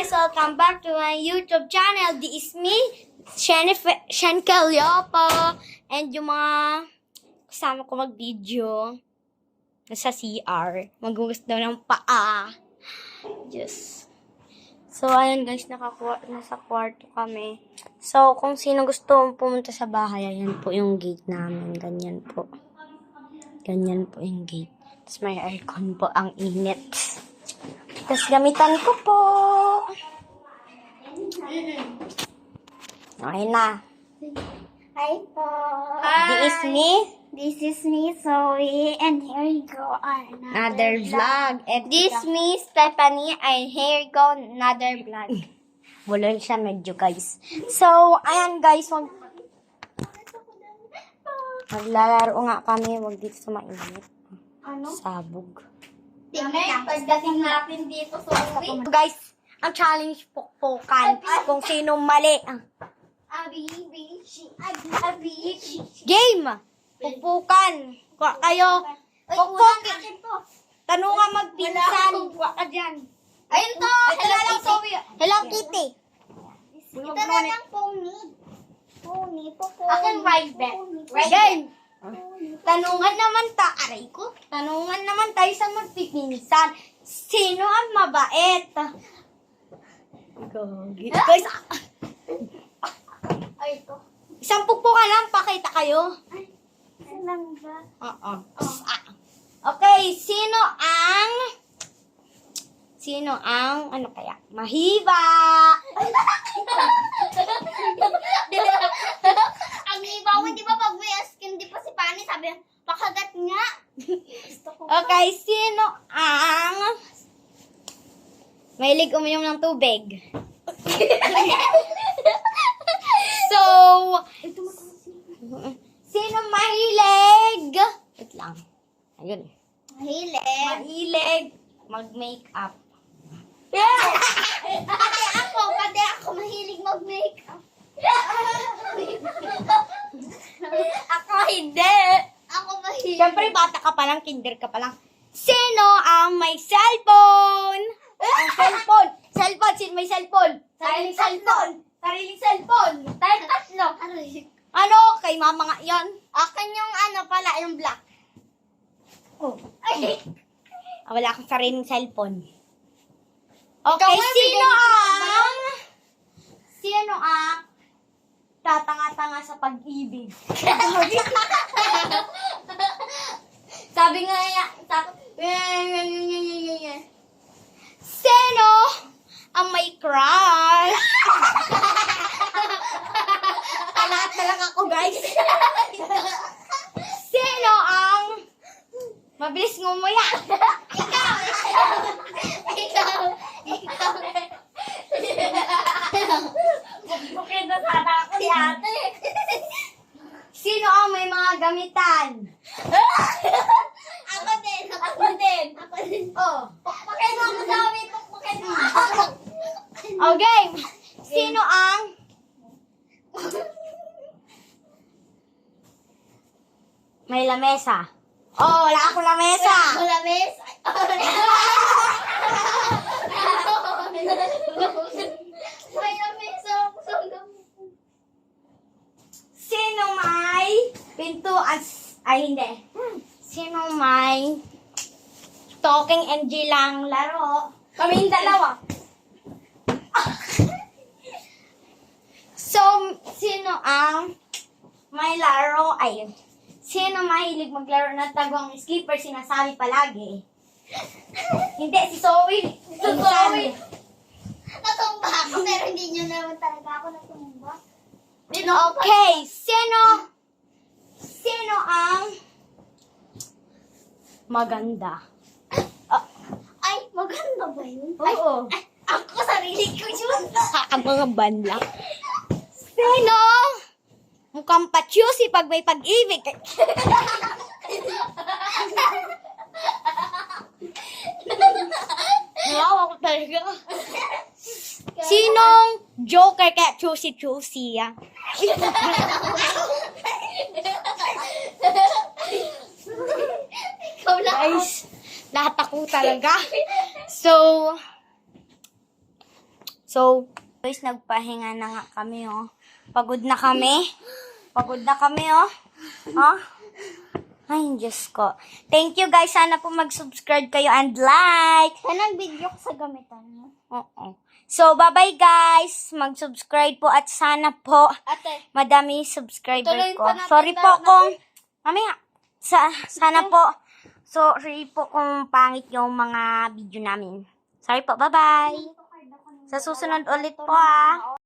guys! Welcome back to my YouTube channel. This is me, Shenkel Yopo. And yung mga kasama ko mag-video nasa CR. Magugas daw ng paa. Yes. So, ayun guys, nasa kwarto kami. So, kung sino gusto pumunta sa bahay, ayan po yung gate namin. Ganyan po. Ganyan po yung gate. Tapos may aircon po, ang init. Tapos gamitan ko po. Okay na. Hi po. This is me. This is me, Zoe, and here you go Another vlog. And this me, Stephanie, and here you go another vlog. Bulol siya medyo guys. So, ayan guys. Maglalaro nga kami. Huwag dito sa mainit. Ano? Sabog. Tingnan, pagdating natin dito, Zoe. Guys, ang challenge pukpukan. Kung sino mali. Game! Pukpukan. Kuha kayo. Pukpukin. Tanungan magpinsan. Kuha ka dyan. Ayun to! Hello lang, Zoe. Hello, Kitty. Ito na lang, pony. Pony, pony. Akin right back. Game! Tanungan naman aray ko. Tanungan naman tayo sa magpipinsan. Sino ang mabait? Guys, Ay, ito. isang pukpukan lang, pakita kayo. Saan ba? Oo. Okay, sino ang, ano kaya? Mahiba! Ang iba mo, di ba pag may askin, di pa si Pani, sabi, pakagat nga. Gusto ko. Okay, sino ang mahilig uminom ng tubig? So, sino mahilig? Wait lang. Ayun. Mahilig mag-makeup. Pati ako mahilig mag-makeup. Ako hindi. Ako mahilig. Siyempre, bata ka pa lang, kinder ka pa lang. Sino ang may cellphone? Ang cellphone. Cellphone. Sino may cellphone? Sariling cellphone. Sariling cellphone. Tayo tatlo. Ano? Kay mama nga yan. Akin yung ano pala, yung black. Oh. Ay, Wala akong sariling cellphone. Ikaw Okay, nga, sino ang tatanga-tanga sa pag-ibig? Sabi nga sino ang may crush? Lahat na lang ako, guys. Sino ang mabilis ngumuya? ikaw. Bukid na sana ako si ate. Sino ang may mga gamitan? Ako din. Oh. Pakpakin mo ako, Zoe. Pakpakin mo. Okay. Sino ang may lamesa? Oh, wala akong lamesa. Kulamis. May lamis ako. Sino may pintuan? Ay, hindi. Sino may talking NG lang laro? Kaming dalawa. So, sino ang may laro? Ay, sino mahilig maglaro ng tagwang skipper sinasabi palagi? Hindi, si Zoe. Zoe. Natumba ako, pero hindi nyo naman talaga ako natumba. Okay, sino ang maganda? Ay, maganda ba yun? Oo. Ay, ako sarili ko yun. Ang mga banla. Sino? Mukhang pa-choosy pag may pag-ibig. Nawawa ko talaga. Sinong joker kaya choosy-choosy ah? Ikaw lang. Guys, lahat ako talaga. So, So, guys, nagpahinga na nga kami, oh. Pagod na kami. Pagod na kami, oh. Oh. Ay, Diyos ko. Thank you, guys. Sana po mag-subscribe kayo and like. Sana video ko sa gamitan mo. Oo. So, bye-bye, guys. Mag-subscribe po at sana po Ate, madami subscriber tuloy ko. pa natin Sorry po lahat kung, mamaya, sana po, sorry po kung pangit yung mga video namin. Sorry po, bye-bye. Sa susunod ulit po, ah.